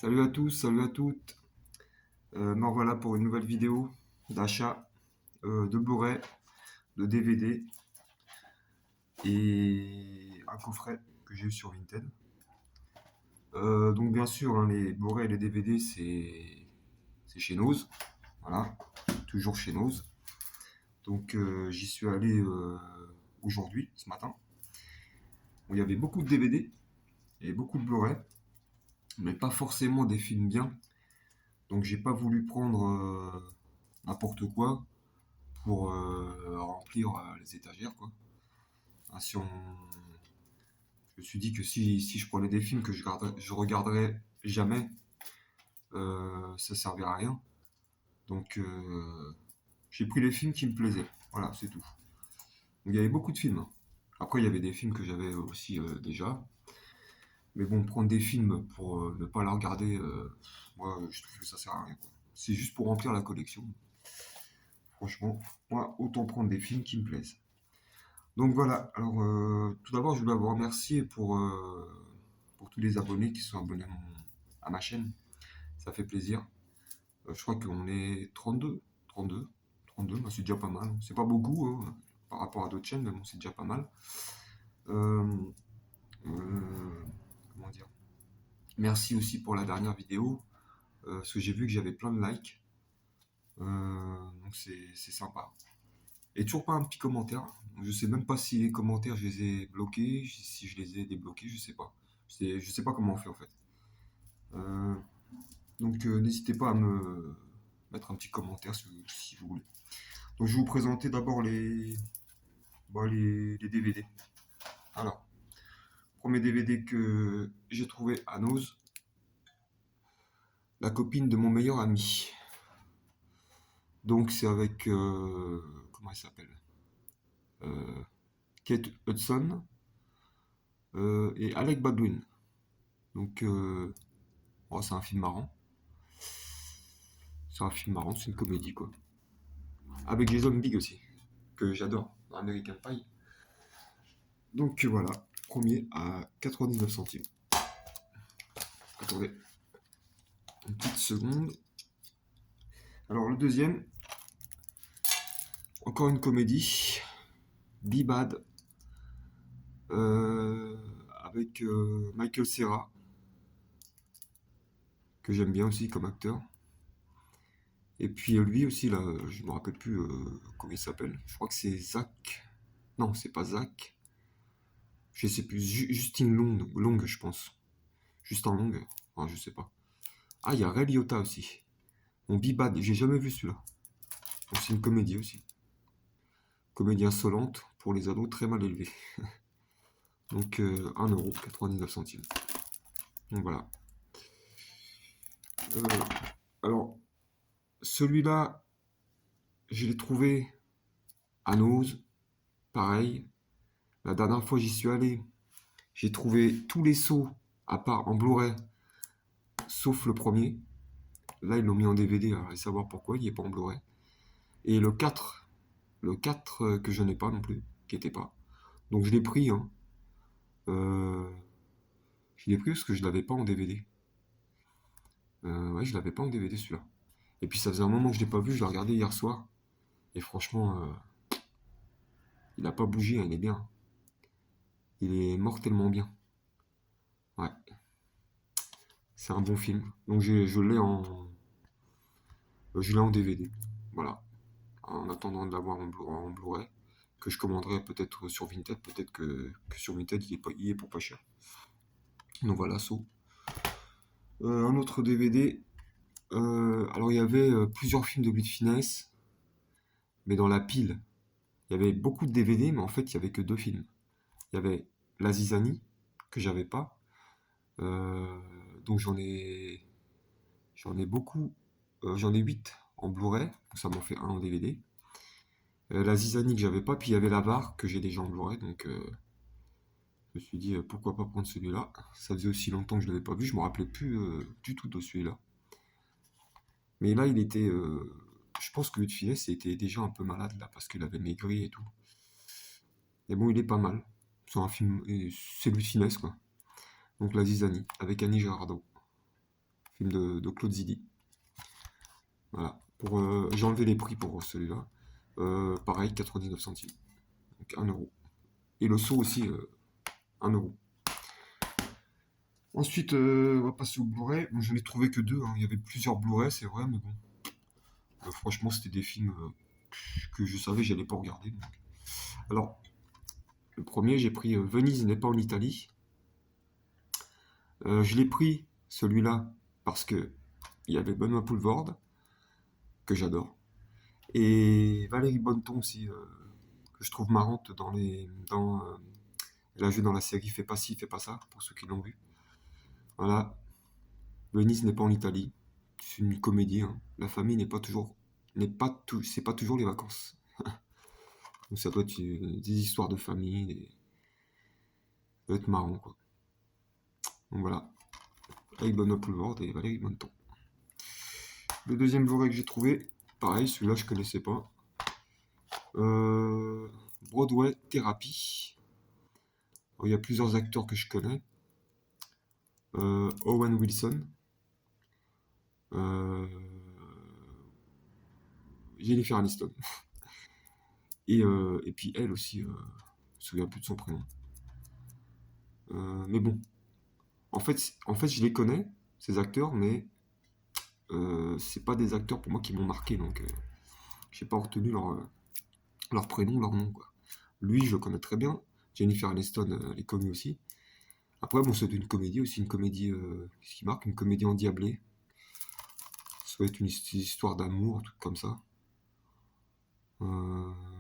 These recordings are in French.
Salut à tous, salut à toutes. Me revoilà pour une nouvelle vidéo d'achat de Blu-ray, de DVD et un coffret que j'ai eu sur Vinted. Donc bien sûr, hein, les Blu-ray et les DVD, c'est chez Noz. Voilà, toujours chez Noz. Donc j'y suis allé aujourd'hui, ce matin, où il y avait beaucoup de DVD et beaucoup de Blu-ray, mais pas forcément des films bien. Donc j'ai pas voulu prendre n'importe quoi pour remplir les étagères, quoi. Ah, je me suis dit que si je prenais des films que je regarderais jamais, ça servirait à rien. Donc j'ai pris les films qui me plaisaient. Voilà, c'est tout. Donc il y avait beaucoup de films, hein. Après, il y avait des films que j'avais aussi déjà. Mais bon, prendre des films pour ne pas la regarder, moi, je trouve que ça sert à rien, quoi. C'est juste pour remplir la collection. Franchement, moi, autant prendre des films qui me plaisent. Donc voilà, alors tout d'abord je voulais vous remercier pour tous les abonnés qui sont abonnés à ma chaîne. Ça fait plaisir. Je crois qu'on est 32, bah, c'est déjà pas mal. C'est pas beaucoup hein, par rapport à d'autres chaînes, mais bon, c'est déjà pas mal. Euh, comment dire? Merci aussi pour la dernière vidéo, parce que j'ai vu que j'avais plein de likes. Donc c'est sympa. Et toujours pas un petit commentaire. Je sais même pas si les commentaires je les ai bloqués, si je les ai débloqués, je sais pas. Je sais pas comment on fait en fait. Euh, donc n'hésitez pas à me mettre un petit commentaire si vous voulez. Donc je vais vous présenter d'abord les DVD. Alors, premier DVD que j'ai trouvé à Nose, la copine de mon meilleur ami. Donc c'est avec comment elle s'appelle? Euh, Kate Hudson et Alec Baldwin. Donc oh, c'est un film marrant. C'est un film marrant, c'est une comédie quoi. Avec Jason Bigg aussi, que j'adore dans American Pie. Donc voilà, premier à 99 centimes. Attendez, une petite seconde. Alors le deuxième, encore une comédie, Be Bad, euh, avec Michael Cera, que j'aime bien aussi comme acteur. Et puis lui aussi, là, je me rappelle plus comment il s'appelle. Je crois que c'est Zach. Non, c'est pas Zach. Je sais plus. Justine Long, je pense. Justin Long. Enfin, je sais pas. Ah, il y a Ray Liotta aussi. Bon, Be Bad, j'ai jamais vu celui-là. Donc c'est une comédie aussi. Comédie insolente pour les ados très mal élevés. Donc 1,99 €. Donc voilà. Euh, alors, celui-là, je l'ai trouvé à Nose. Pareil. La dernière fois j'y suis allé, j'ai trouvé tous les sauts, à part en Blu-ray, sauf le premier. Là, ils l'ont mis en DVD, alors allez savoir pourquoi, il n'est pas en Blu-ray. Et le 4 que je n'ai pas non plus, qui était pas. Donc je l'ai pris, hein. Euh, je l'ai pris parce que je l'avais pas en DVD. Ouais, je l'avais pas en DVD celui-là. Et puis ça faisait un moment que je l'ai pas vu, je l'ai regardé hier soir. Et franchement, il a pas bougé, hein, il est bien. Il est mortellement bien. Ouais, c'est un bon film. Donc je l'ai en DVD. Voilà. En attendant de l'avoir en Blu-ray, que je commanderai peut-être sur Vinted, peut-être que sur Vinted il est pour pas cher. Donc voilà, So. Un autre DVD. Alors il y avait plusieurs films de Louis de Finesse, mais dans la pile, il y avait beaucoup de DVD, mais en fait il y avait que deux films. Il y avait La Zizanie, que j'avais pas. Euh, donc j'en ai beaucoup. J'en ai 8 en Blu-ray, donc ça m'en fait un en DVD. La Zizanie que j'avais pas, puis il y avait l'Avare que j'ai déjà en Blu-ray, donc je me suis dit pourquoi pas prendre celui-là. Ça faisait aussi longtemps que je l'avais pas vu, je me rappelais plus du tout de celui-là. Mais là, je pense que Louis de Funès était déjà un peu malade là, parce qu'il avait maigri et tout. Mais bon, il est pas mal. C'est un film, et c'est Louis de Funès quoi. Donc La Zizanie, avec Annie Girardot. film de Claude Zidi. Voilà. J'ai enlevé les prix pour celui-là. Pareil, 99 centimes. Donc 1 euro. Et le seau aussi, 1 euro. Ensuite, on va passer au Blu-ray. Bon, j'en ai trouvé que deux, hein. Il y avait plusieurs Blu-ray, c'est vrai, mais bon. Franchement, c'était des films que je savais que j'allais pas regarder. Donc. Alors, le premier, j'ai pris Venise n'est pas en Italie. Je l'ai pris, celui-là, parce que il y avait Benoît Poelvoorde, que j'adore. Et Valérie Bonneton aussi, que je trouve marrante elle a joué dans la série Fais pas ci, fais pas ça, pour ceux qui l'ont vu. Voilà. Venise n'est pas en Italie. C'est une comédie, hein. La famille c'est pas toujours les vacances. Donc ça doit être des histoires de famille, ça doit être marrant, quoi. Donc voilà. Avec Benoît Poelvoorde et Valérie Bonneton. Le deuxième Blu-ray que j'ai trouvé, pareil, celui-là je connaissais pas. Broadway Therapy. Il y a plusieurs acteurs que je connais. Owen Wilson. Euh, Jennifer Aniston. Et puis elle aussi, je me souviens plus de son prénom. Mais bon, en fait, je les connais, ces acteurs, mais c'est pas des acteurs pour moi qui m'ont marqué, donc j'ai pas retenu leur prénom, leur nom, quoi. Lui, je le connais très bien. Jennifer Aniston, elle est connue aussi. Après, bon, c'est une comédie aussi, une comédie, qu'est-ce qui marque? Une comédie endiablée. Ça doit être une histoire d'amour, un truc comme ça.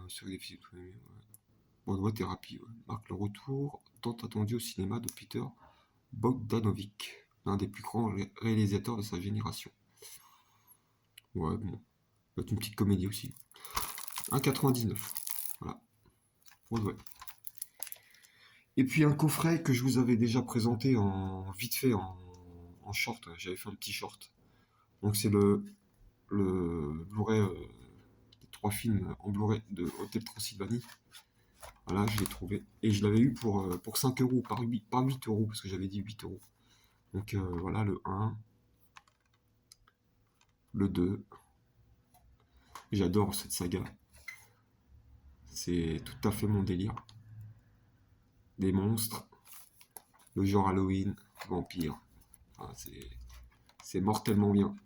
Sur des films, ouais. Broadway Therapy, ouais. Marque le retour tant attendu au cinéma de Peter Bogdanovich, l'un des plus grands réalisateurs de sa génération. Ouais, bon, ça doit être une petite comédie aussi. 1,99. Voilà, Broadway. Et puis un coffret que je vous avais déjà présenté vite fait en short. J'avais fait un petit short. Donc c'est le Blu-ray, des 3 films en Blu-ray de Hôtel Transylvanie. Voilà, je l'ai trouvé. Et je l'avais eu pour 5 euros, par 8 euros, parce que j'avais dit 8 euros. Donc voilà, le 1, le 2. J'adore cette saga. C'est tout à fait mon délire. Des monstres, le genre Halloween, vampire. Enfin, c'est mortellement bien.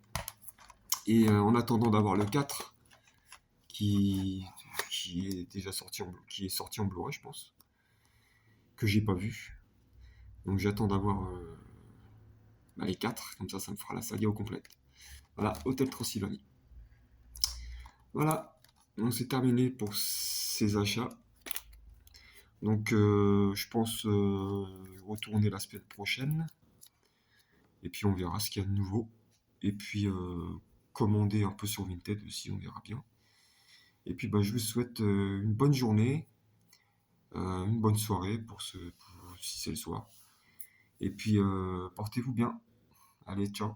Et en attendant d'avoir le 4, qui, qui est déjà sorti en Blu-ray, je pense, que j'ai pas vu. Donc j'attends d'avoir les 4, comme ça me fera la saga au complète. Voilà, Hôtel Transylvanie. Voilà, donc c'est terminé pour ces achats. Donc je pense retourner la semaine prochaine. Et puis on verra ce qu'il y a de nouveau. Et puis commander un peu sur Vinted aussi, on verra bien. Et puis je vous souhaite une bonne journée, une bonne soirée si c'est le soir. Et puis portez-vous bien. Allez, ciao.